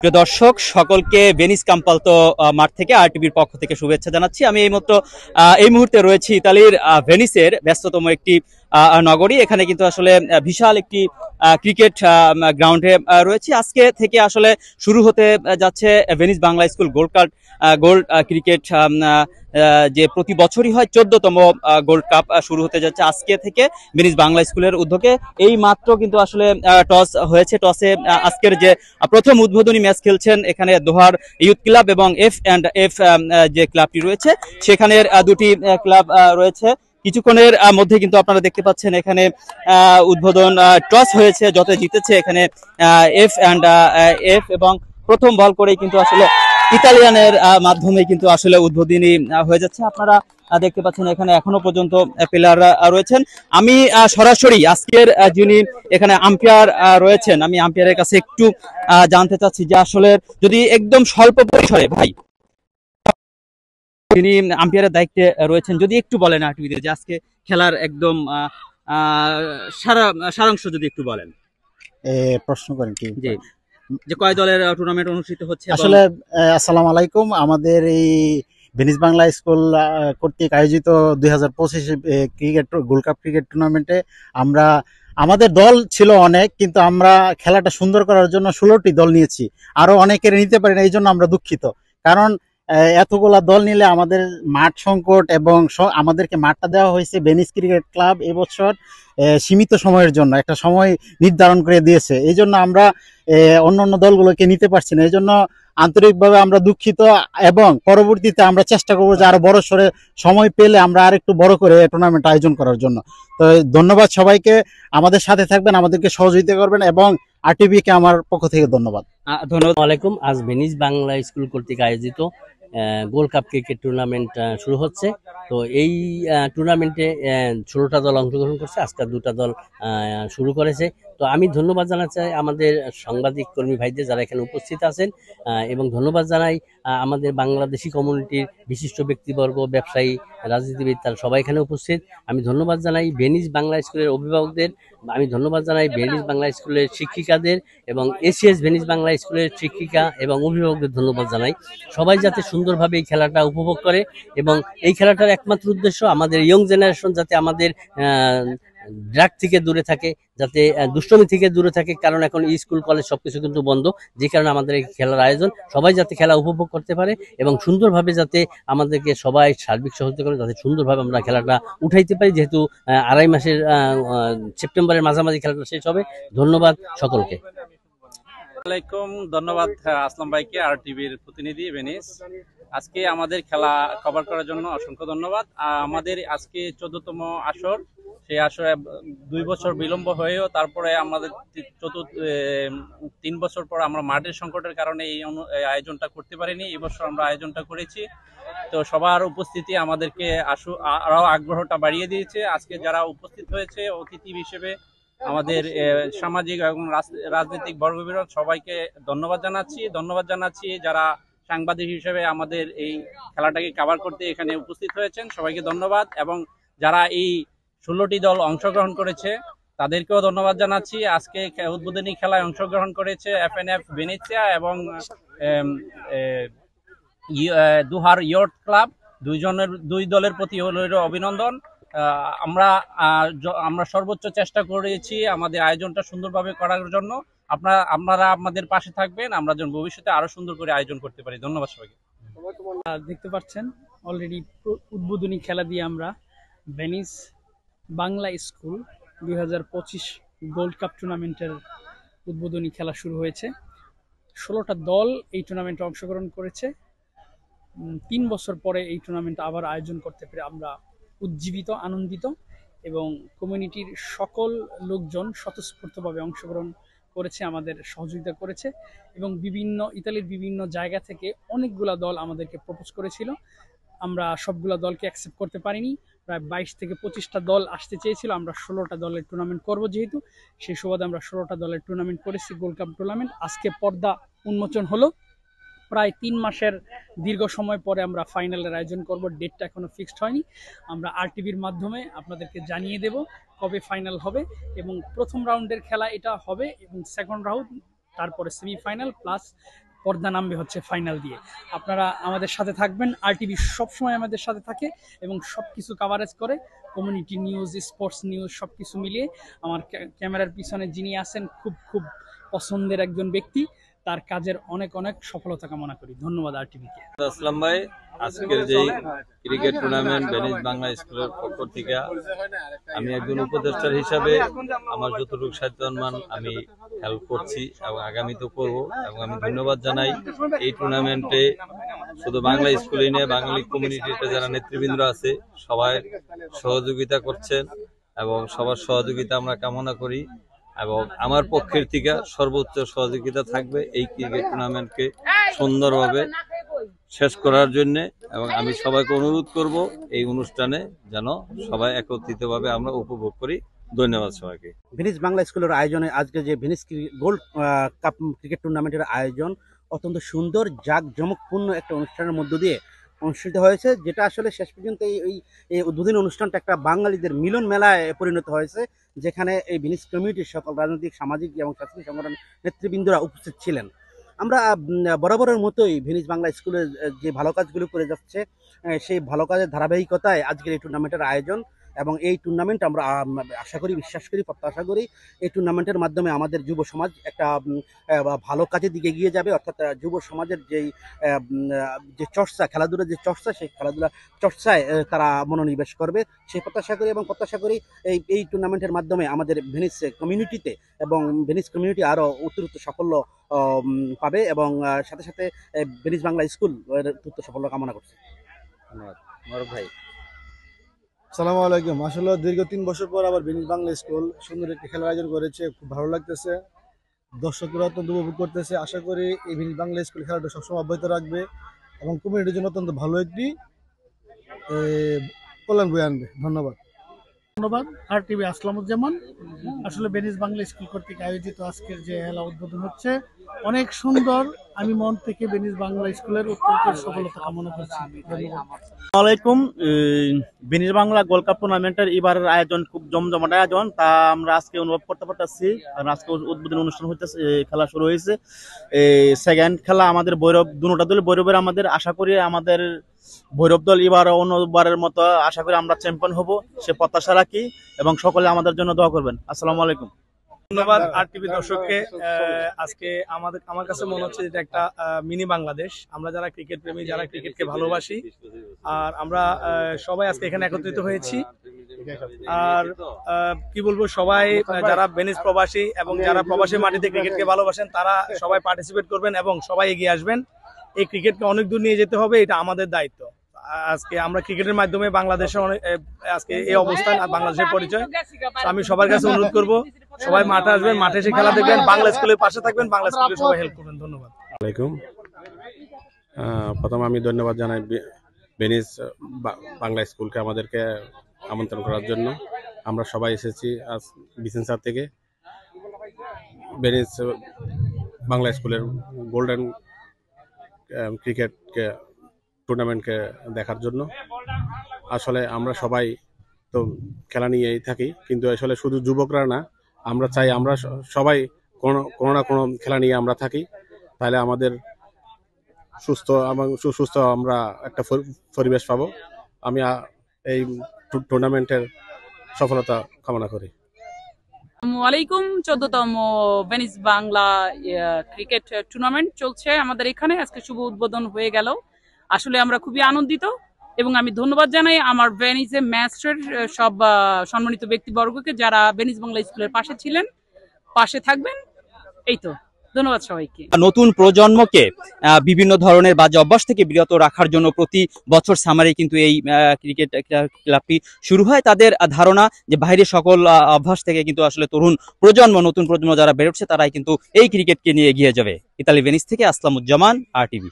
প্রিয় দর্শক সকলকে ভেনিস কাম্পালতো মাঠ থেকে আরটিভির পক্ষ থেকে শুভেচ্ছা জানাচ্ছি। আমি এই মুহূর্তে রয়েছি ইতালির ভেনিসের ব্যস্ততম একটি নগরী। এখানে কিন্তু আসলে বিশাল একটি ক্রিকেট গ্রাউন্ডে রয়েছি। আজকে থেকে আসলে শুরু হতে যাচ্ছে Venice Bangla school gold cricket, যে প্রতি বছরই হয় 14তম গোল্ড কাপ শুরু হতে যাচ্ছে আজকে থেকে ভেনিস বাংলা স্কুলের উদ্যোগে। এই মাত্র কিন্তু আসলে টস হয়েছে। টসে আজকের যে প্রথম উদ্বোধনী ম্যাচ খেলছেন এখানে দোহার ইউথ ক্লাব এবং এফ যে ক্লাবটি রয়েছে সেখানের দুটি ক্লাব রয়েছে। কিছুক্ষণের মধ্যে কিন্তু আপনারা দেখতে পাচ্ছেন এখানে উদ্বোধন টস হয়েছে, যত জিতেছে এখানে এফ এবং প্রথম বল করেই কিন্তু আসলে ইতালিয়ানের মাধ্যমে কিন্তু আসলে উদ্বোধনী হয়ে যাচ্ছে। আপনারা দেখতে পাচ্ছেন এখানে এখনো পর্যন্ত প্লেয়াররা রয়েছেন। আমি সরাসরি আজকের যিনি এখানে আম্পায়ার রয়েছেন, আমি আম্পায়ারের কাছে একটু জানতে চাচ্ছি যে আসলে যদি একদম স্বল্প পরিসরে ভাই তিনি আম্পায়ারের দায়িত্বে রয়েছেন, যদি একটু বলেন আরটিভিতে যে আজকে খেলার একদম সারাংশ যদি একটু বলেন। প্রশ্ন করেন কি জি, যে কয় দলের টুর্নামেন্ট অনুষ্ঠিত হচ্ছে আসলে। আসসালামু আলাইকুম। আমাদের এই ভেনিস বাংলা স্কুল কর্তৃক আয়োজিত 2025 ক্রিকেট গোল্ড কাপ ক্রিকেট টুর্নামেন্টে আমাদের দল ছিল অনেক, কিন্তু আমরা খেলাটা সুন্দর করার জন্য 16টি দল নিয়েছি। আরো অনেকের নিতে পারি না, এই জন্য আমরা দুঃখিত। কারণ এতগুলা দল নিলে আমাদের মাঠ সংকট, এবং আমাদেরকে মাঠটা দেওয়া হয়েছে ভেনিস ক্রিকেট ক্লাব এবছর সীমিত সময়ের জন্য একটা সময় নির্ধারণ করে দিয়েছে। এই জন্য আমরা অন্য অন্য দলগুলোকে নিতে পারছি না। এই জন্য আন্তরিকভাবে আমরা দুঃখিত, এবং পরবর্তীতে আমরা চেষ্টা করবো যে আরো বড় সরে সময় পেলে আমরা আরেকটু বড় করে টুর্নামেন্ট আয়োজন করার জন্য। তো ধন্যবাদ সবাইকে, আমাদের সাথে থাকবেন, আমাদেরকে সহযোগিতা করবেন, এবং আরটিভি কে আমার পক্ষ থেকে ধন্যবাদ। ধন্যবাদ। আলাইকুম। আজ ভেনিস বাংলা স্কুল কর্তৃক আয়োজিত গোল্ড কাপ ক্রিকেট টুর্নামেন্ট শুরু হচ্ছে। তো এই টুর্নামেন্টে 16টা দল অংশগ্রহণ করছে, আজকে 2টা দল শুরু করেছে। তো আমি ধন্যবাদ জানাতে চাই আমাদের সাংবাদিক কর্মী ভাইদের যারা এখানে উপস্থিত আছেন, এবং ধন্যবাদ জানাই আমাদের বাংলাদেশি কমিউনিটির বিশিষ্ট ব্যক্তিবর্গ, ব্যবসায়ী, রাজনীতিবিদ, তারা সবাই এখানে উপস্থিত। আমি ধন্যবাদ জানাই ভেনিস বাংলা স্কুলের অভিভাবকদের, আমি ধন্যবাদ জানাই ভেনিস বাংলা স্কুলের শিক্ষিকাদের, এবং এসিএস ভেনিস বাংলা স্কুলের শিক্ষিকা এবং অভিভাবকদের ধন্যবাদ জানাই। সবাই যাতে সুন্দরভাবে এই খেলাটা উপভোগ করে, এবং এই খেলাটার একমাত্র উদ্দেশ্য আমাদের ইয়ং জেনারেশন যাতে আমাদের ড্রাগ থেকে দূরে থাকে, যাতে দুষ্টমি থেকে দূরে থাকে। কারণ এখন স্কুল কলেজ সবকিছু কিন্তু বন্ধ, যে কারণে আমাদের এই খেলার আয়োজন। সবাই যাতে খেলা উপভোগ করতে পারে এবং সুন্দরভাবে যাতে আমাদেরকে সবাই সার্বিক সহযোগিতা করে, যাতে সুন্দরভাবে আমরা খেলাটা উঠাইতে পারি। যেহেতু 2.5 মাসের সেপ্টেম্বরের মাঝামাঝি খেলাটা শেষ হবে। ধন্যবাদ সকলকে। আসসালামাইকুম, ধন্যবাদ আসলাম ভাইকে, আরটিভির প্রতিনিধি ভেনিস। আজকে আমাদের খেলা কভার করার জন্য অসংখ্য ধন্যবাদ। আমাদের আজকে 14তম আসর, সেই আসরে 2 বছর বিলম্ব হয়েও তারপরে আমাদের 3 বছর পর আমরা মাঠের সংকটের কারণে এই আয়োজনটা করতে পারিনি। এবছর আমরা আয়োজনটা করেছি। তো সবার উপস্থিতি আমাদেরকে আরো আগ্রহটা বাড়িয়ে দিয়েছে। আজকে যারা উপস্থিত হয়েছে অতিথি হিসেবে, আমাদের সামাজিক এবং রাজনৈতিক বর্গবিরোধ, সবাইকে ধন্যবাদ জানাচ্ছি যারা সাংবাদিক হিসেবে আমাদের এই খেলাটাকে কভার করতে এখানে উপস্থিত হয়েছেন, সবাইকে ধন্যবাদ। এবং যারা এই 16টি দল অংশগ্রহণ করেছে তাদেরকেও ধন্যবাদ জানাচ্ছি। আজকে উদ্বোধনী খেলায় অংশগ্রহণ করেছে এফএনএফ ভেনেসিয়া এবং দুহার ইয়র্থ ক্লাব। দুই দলের প্রতি হলো অভিনন্দন। আমরা সর্বোচ্চ চেষ্টা করেছি আমাদের আয়োজনটা সুন্দরভাবে করার জন্য। আপনারা আমাদের পাশে থাকবেন, আমরা যেন ভবিষ্যতে আরো সুন্দর করে আয়োজন করতে পারি। ধন্যবাদ সবাইকে। দেখতে পাচ্ছেন অলরেডি উদ্বোধনী খেলা দিয়ে আমরা Venice Bangla school 2025 gold cup টুর্নামেন্টের উদ্বোধনী খেলা শুরু হয়েছে। 16টা দল এই টুর্নামেন্টে অংশগ্রহণ করেছে। 3 বছর পরে এই টুর্নামেন্ট আবার আয়োজন করতে পেরে আমরা উজ্জীবিত, আনন্দিত, এবং কমিউনিটির সকল লোকজন স্বতঃস্ফূর্তভাবে অংশগ্রহণ করেছে, আমাদের সহযোগিতা করেছে, এবং ইতালির বিভিন্ন জায়গা থেকে অনেকগুলা দল আমাদেরকে প্রপোজ করেছিল। আমরা সবগুলা দলকে অ্যাকসেপ্ট করতে পারিনি। প্রায় 22 থেকে 25টা দল আসতে চেয়েছিল। আমরা 16টা দলের টুর্নামেন্ট করব, যেহেতু সেই সুবাদে আমরা 16টা দলের টুর্নামেন্ট করেছি গোল্ড কাপ টুর্নামেন্ট। আজকে পর্দা উন্মোচন হলো। প্রায় 3 মাসের দীর্ঘ সময় পরে আমরা ফাইনালের আয়োজন করব। ডেটটা এখনো ফিক্সড হয়নি। আমরা আরটিভির মাধ্যমে আপনাদেরকে জানিয়ে দেব কবে ফাইনাল হবে, এবং প্রথম রাউন্ডের খেলা এটা হবে, এবং সেকেন্ড রাউন্ড, তারপরে সেমিফাইনাল প্লাস পর্দা নামবে হচ্ছে ফাইনাল দিয়ে। আপনারা আমাদের সাথে থাকবেন, আরটিভি সবসময় আমাদের সাথে থাকে এবং সব কিছু কাভারেজ করে, কমিউনিটি নিউজ, স্পোর্টস নিউজ সব কিছু মিলিয়ে। আমার ক্যামেরার পিছনে যিনি আছেন খুব খুব পছন্দের একজন ব্যক্তি, তার কাজের অনেক অনেক সফলতা কামনা করি। ধন্যবাদ আরটিভিকে। আসলাম ভাই, আজকের যে ক্রিকেট টুর্নামেন্ট ভেনিস বাংলা স্কুলের পক্ষ থেকে আমি একজন উপদেষ্টার হিসাবে আমার যতটুকু সাধ্যমান আমি হেল্প করছি এবং আগামীতেও করব। এবং আমি ধন্যবাদ জানাই এই টুর্নামেন্টে শুধু বাংলা স্কুলে নিয়ে বাঙালি কমিউনিটিতে যারা নেতৃবৃন্দ আছে সবাই সহযোগিতা করছেন এবং সবার সহযোগিতা আমরা কামনা করি। এবং আমার পক্ষের থেকে সর্বোচ্চ সহযোগিতা থাকবে এই ক্রিকেট টুর্নামেন্টকে সুন্দরভাবে শেষ করার জন্য। এবং আমি সবাইকে অনুরোধ করব এই অনুষ্ঠানে যেন সবাই একত্রিতভাবে আমরা উপভোগ করি। ধন্যবাদ সবাইকে। ভেনিস বাংলা স্কুলের আয়োজনে আজকে যে ভেনিস গোল্ড কাপ ক্রিকেট টুর্নামেন্টের আয়োজন অত্যন্ত সুন্দর জাঁকজমকপূর্ণ একটা অনুষ্ঠানের মধ্য দিয়ে অনুষ্ঠিত হয়েছে, যেটা আসলে শেষ পর্যন্ত এই উদ্বোধনী অনুষ্ঠানটা একটা বাঙালিদের মিলন মেলায় পরিণত হয়েছে, যেখানে এই ভেনিস কমিউনিটির সকল রাজনৈতিক, সামাজিক এবং সাংস্কৃতিক সংগঠন নেতৃবৃন্দরা উপস্থিত ছিলেন। আমরা বরাবরের মতোই ভেনিস বাংলা স্কুলের যে ভালো কাজগুলো করে যাচ্ছে সেই ভালো কাজের ধারাবাহিকতায় আজকের এই টুর্নামেন্টের আয়োজন। এবং এই টুর্নামেন্ট আমরা আশা করি, বিশ্বাস করি, প্রত্যাশা করি এই টুর্নামেন্টের মাধ্যমে আমাদের যুব সমাজ একটা ভালো কাজের দিকে এগিয়ে যাবে। অর্থাৎ যুব সমাজের যে চর্চা, খেলাধুলার যে চর্চা, সেই খেলাধুলা চর্চায় তারা মনোনিবেশ করবে সেই প্রত্যাশা করি। এবং প্রত্যাশা করি এই টুর্নামেন্টের মাধ্যমে আমাদের ভেনিস কমিউনিটিতে এবং ভেনিস কমিউনিটি আরও উত্তরোত্তর সাফল্য পাবে। এবং সাথে সাথে ভেনিস বাংলা স্কুল উত্তর সাফল্য কামনা করছে। ধন্যবাদ। মারুফ ভাই। সালামু আলাইকুম। আসলে দীর্ঘ 3 বছর পর আবার ভেনিস বাংলা স্কুল সুন্দর একটি খেলার আয়োজন করেছে, খুব ভালো লাগতেছে, দর্শকরা অত্যন্ত উপভোগ করতেছে। আশা করি এই ভেনিস বাংলা স্কুল খেলাটা সবসময় অব্যাহত রাখবে এবং কমিউনিটির জন্য অত্যন্ত ভালো একটি কল্যাণ বয়ে আনবে। ধন্যবাদ। ধন্যবাদ আরটিভি আসলামুজ্জামান। আসলে ভেনিস বাংলা স্কুল কর্তৃক আয়োজিত আজকের যে খেলা উদ্বোধন হচ্ছে অনেক সুন্দর। আমি মন থেকে ভেনিস বাংলা স্কুলের উত্তরোত্তর সফলতা কামনা করছি। ধন্যবাদ। আসসালামাইকুম। ভেনিস বাংলা গোল্ড কাপ টুর্নামেন্টের এবারের আয়োজন খুব জমজমাট আয়োজন, তা আমরা আজকে অনুভব করতে পারতেছি। কারণ আজকে উদ্বোধনী অনুষ্ঠান হইতেছে, খেলা শুরু হয়েছে। সেকেন্ড খেলা আমাদের ভৈরব, দুটা দল ভৈরবের। আমাদের আশা করি আমাদের ভৈরব দল এবার অন্যবারের মতো আশা করি আমরা চ্যাম্পিয়ন হব, সে প্রত্যাশা রাখি এবং সকলে আমাদের জন্য দোয়া করবেন। আসসালামু আলাইকুম। ধন্যবাদ আরটিভি দর্শককে। আজকে আমার কাছে মনে হচ্ছে এটা একটা মিনি বাংলাদেশ। আমরা যারা ক্রিকেট প্রেমী, যারা ক্রিকেটকে ভালোবাসি, আর আমরা সবাই আজকে এখানে একত্রিত হয়েছি। আর কি বলবো, সবাই যারা ভেনিস প্রবাসী এবং যারা প্রবাসী মাটিতে ক্রিকেটকে ভালোবাসেন তারা সবাই পার্টিসিপেট করবেন এবং সবাই এগিয়ে আসবেন। এই ক্রিকেটকে অনেক দূর নিয়ে যেতে হবে, এটা আমাদের দায়িত্ব। আজকে আমরা ক্রিকেটের মাধ্যমে বাংলাদেশের আজকে এই অবস্থান আর বাংলাদেশের পরিচয়। আমি সবার কাছে অনুরোধ করব, সবাই মাঠে আসবেন, মাঠে এসে খেলা দেখবেন, বাংলা স্কুলের পাশে থাকবেন, বাংলা স্কুলে সবাই হেল্প করবেন। ধন্যবাদ। প্রথম আমি ধন্যবাদ জানাই ভেনিস বাংলা স্কুলকে আমাদেরকে আমন্ত্রণ করার জন্য। আমরা সবাই এসেছি আজ বিসেন্সার থেকে ভেনিস বাংলা স্কুলের গোল্ডেন ক্রিকেটকে টুর্নামেন্টকে দেখার জন্য। আসলে আমরা সবাই তো খেলা নিয়েই থাকি, কিন্তু আসলে শুধু যুবকরা না, আমরা চাই আমরা সবাই কোনো না কোনো খেলা নিয়ে আমরা থাকি, তাহলে আমাদের সুস্থ এবং সুস্থ আমরা একটা পরিবেশ পাবো। আমি এই টুর্নামেন্টের সফলতা কামনা করি। আসসালামু আলাইকুম। 14তম ভেনিস বাংলা ক্রিকেট টুর্নামেন্ট চলছে আমাদের এখানে, আজকে শুভ উদ্বোধন হয়ে গেল। আসলে আমরা খুবই আনন্দিত এবং আমি ধন্যবাদ জানাই আমার ভেনিসে ম্যাচের সব সম্মানিত ব্যক্তিবর্গকে যারা ভেনিস বাংলা স্কুলের পাশে ছিলেন, পাশে থাকবেন। এই তো, ধন্যবাদ সবাইকে। নতুন প্রজন্মকে বিভিন্ন ধরনের বাজে অভ্যাস থেকে বিরত রাখার জন্য প্রতি বছর সামারে কিন্তু এই ক্রিকেট ক্লাবটি শুরু হয়। তাদের ধারণা যে বাইরের সকল অভ্যাস থেকে কিন্তু আসলে নতুন প্রজন্ম যারা বেরোচ্ছে তারাই কিন্তু এই ক্রিকেটকে নিয়ে এগিয়ে যাবে। ইতালি ভেনিস থেকে আসলামুজ্জামান, আরটিভি।